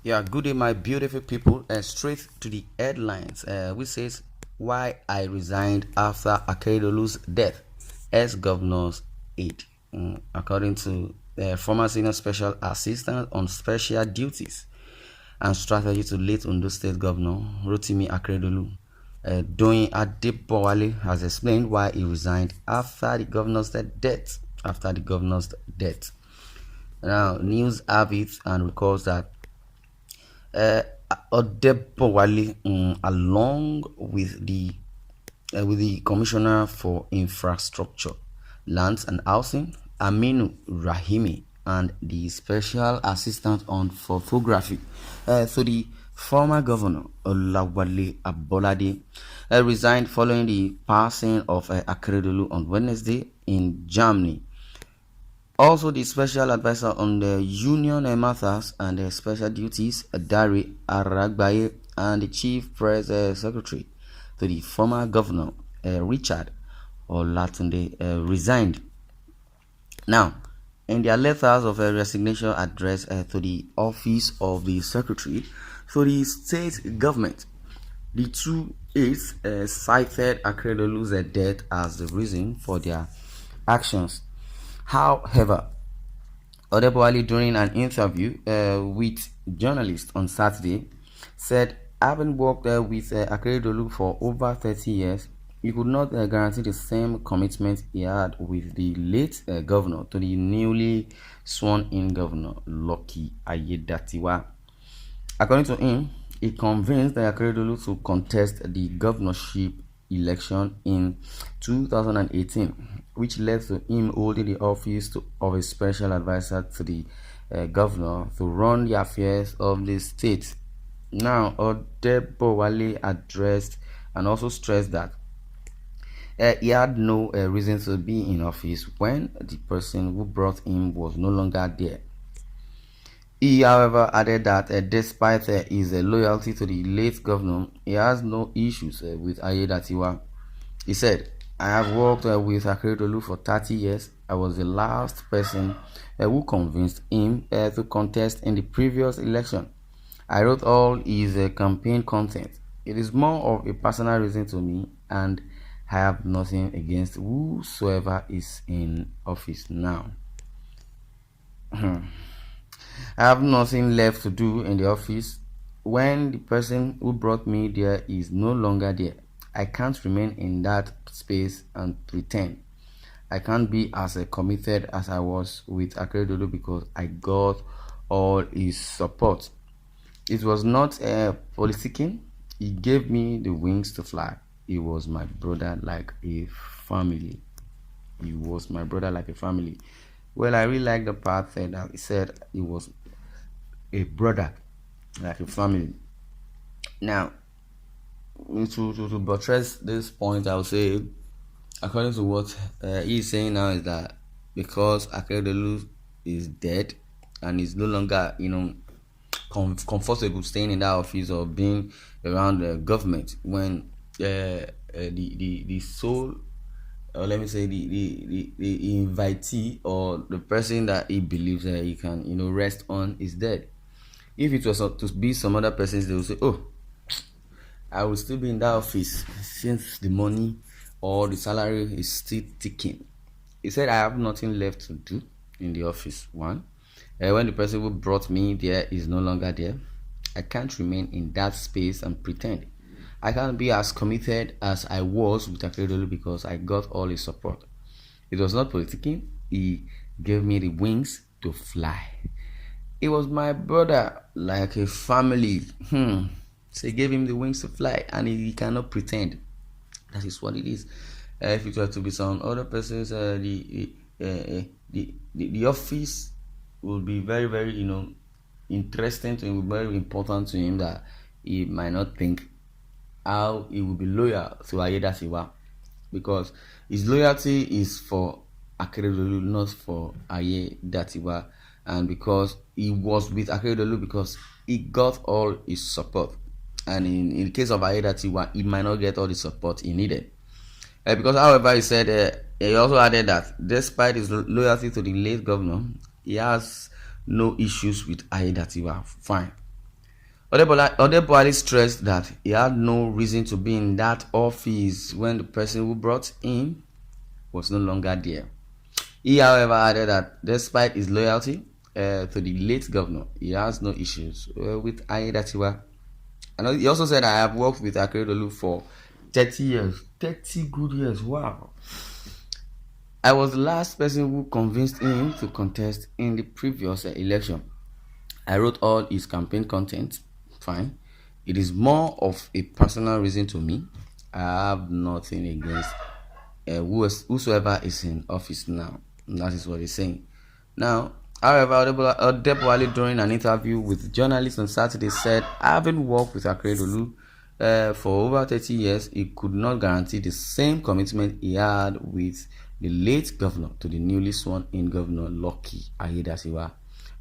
Yeah, good day, my beautiful people. Straight to the headlines, which says why I resigned after Akeredolu's death as governor's aide. According to the former senior special assistant on special duties and strategy to late Ondo State Governor Rotimi Akeredolu, Doyin Adebowale has explained why he resigned after the governor's death. After the governor's death. Now, news have it and records that uh, Odebowale, along with the Commissioner for Infrastructure, Lands and Housing, Aminu Rahimi, and the Special Assistant on Photography to the former governor Olawale Abolade, resigned following the passing of Akeredolu on Wednesday in Germany. Also, the special advisor on the union matters and special duties, Dari Aragbaye, and the chief press secretary to the former governor, Richard Olatunde, resigned. Now, in their letters of resignation addressed to the office of the secretary to the state government, the two aides cited Akeredolu's death as the reason for their actions. However, Odebowale, during an interview with journalists on Saturday, said having worked with Akeredolu for over 30 years, he could not guarantee the same commitment he had with the late governor to the newly sworn-in governor, Lucky Aiyedatiwa. According to him, he convinced Akeredolu to contest the governorship election in 2018, which led to him holding the office of a special advisor to the governor to run the affairs of the state. Now, Odebowale addressed and also stressed that he had no reason to be in office when the person who brought him was no longer there. He, however, added that despite his loyalty to the late governor, he has no issues with Aiyedatiwa. He said, I have worked with Akeredolu for 30 years. I was the last person who convinced him to contest in the previous election. I wrote all his campaign content. It is more of a personal reason to me, and I have nothing against whosoever is in office now. I have nothing left to do in the office when the person who brought me there is no longer there. I can't remain in that space and pretend. I can't be as committed as I was with Akeredolu because I got all his support. It was not politicking. He gave me the wings to fly. He was my brother like a family. He was my brother like a family. Well, I really like the part that he said he was a brother like a family. Now, to buttress this point, I would say, according to what he's saying now, is that because Akeredolu is dead and is no longer, comfortable staying in that office or being around the government when the sole, or let me say the invitee or the person that he believes that he can rest on is dead. If it was to be some other persons, they will say, oh, I will still be in that office since the money or the salary is still ticking. He said, I have nothing left to do in the office. One, when the person who brought me there is no longer there, I can't remain in that space and pretend. I can't be as committed as I was with Akeredolu because I got all his support. It was not politicking. He gave me the wings to fly. He was my brother like a family. So he gave him the wings to fly, and he cannot pretend. That is what it is. If it were to be some other persons, the office will be very, very, interesting to him, very important to him, that he might not think how he will be loyal to Aiyedatiwa, because his loyalty is for Akeredolu, not for Aiyedatiwa, and because he was with Akeredolu because he got all his support. And in the case of Aiyedatiwa, he might not get all the support he needed. Because, however, he said, he also added that despite his loyalty to the late governor, he has no issues with Aiyedatiwa. Fine. Odebowale stressed that he had no reason to be in that office when the person who brought him was no longer there. He, however, added that despite his loyalty to the late governor, he has no issues with Aiyedatiwa. And he also said, I have worked with Akeredolu for 30 years. 30 good years, wow. I was the last person who convinced him to contest in the previous election. I wrote all his campaign content, fine. It is more of a personal reason to me. I have nothing against whosoever is in office now. And that is what he's saying. Now, however, Odebowale during an interview with journalists on Saturday said, having worked with Akeredolu for over 30 years, he could not guarantee the same commitment he had with the late governor to the newly sworn-in governor Lucky Aiyedatiwa.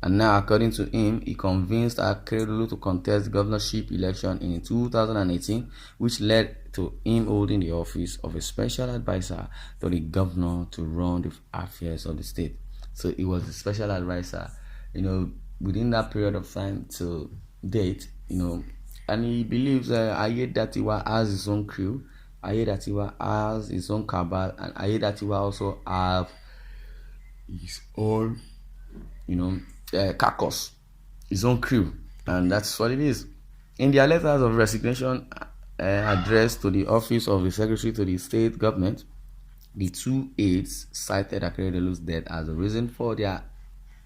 And now, according to him, he convinced Akeredolu to contest the governorship election in 2018, which led to him holding the office of a special advisor to the governor to run the affairs of the state. So he was the special advisor, within that period of time to date, and he believes Aiyedatiwa has his own crew, Aiyedatiwa has his own cabal, and Aiyedatiwa also have his own, caucus, his own crew, and that's what it is. In their letters of resignation addressed to the office of the secretary to the state government, the two aides cited Akeredolu's death as a reason for their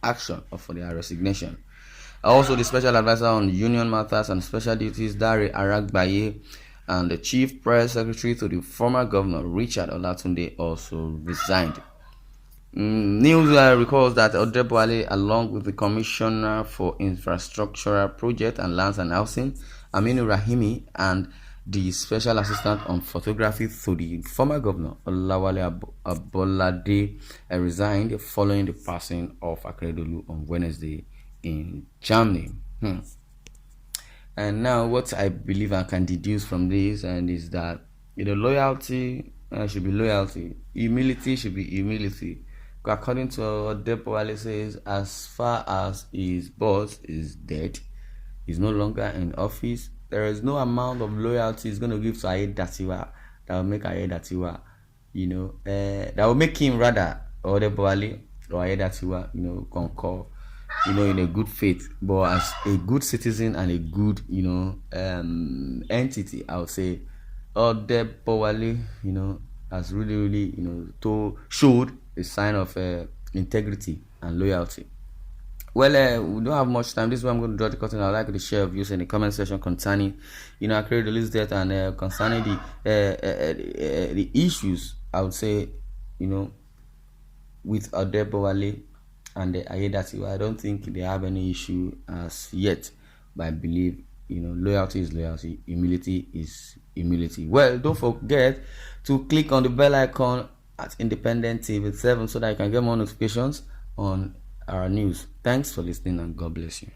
action or for their resignation. Also, the special advisor on union matters and special duties, Dare Aragbaye, and the chief press secretary to the former governor, Richard Olatunde, also resigned. News recalls that Odebowale, along with the Commissioner for Infrastructural Project and Lands and Housing, Aminu Rahimi, and the Special Assistant on Photography to the former governor, Olawale Abolade, resigned following the passing of Akeredolu on Wednesday in Germany. And now what I believe I can deduce from this is that loyalty should be loyalty, humility should be humility. According to Odebowale says, as far as his boss is dead, he's no longer in office, there is no amount of loyalty he's going to give to Aiyedatiwa that will make Aiyedatiwa, that will make him rather Odebowale or Aiyedatiwa, concur, in a good faith. But as a good citizen and a good, entity, I would say Odebowale, has really, showed a sign of integrity and loyalty. Well, we don't have much time. This is where I'm going to draw the curtain. I'd like to share views in the comment section concerning, Akeredolu's death and concerning the issues, I would say, with Odebowale and Aiyedatiwa. I don't think they have any issue as yet, but I believe, loyalty is loyalty, humility is humility. Well, don't forget to click on the bell icon at Independent TV 7 so that you can get more notifications on our news. Thanks for listening and God bless you.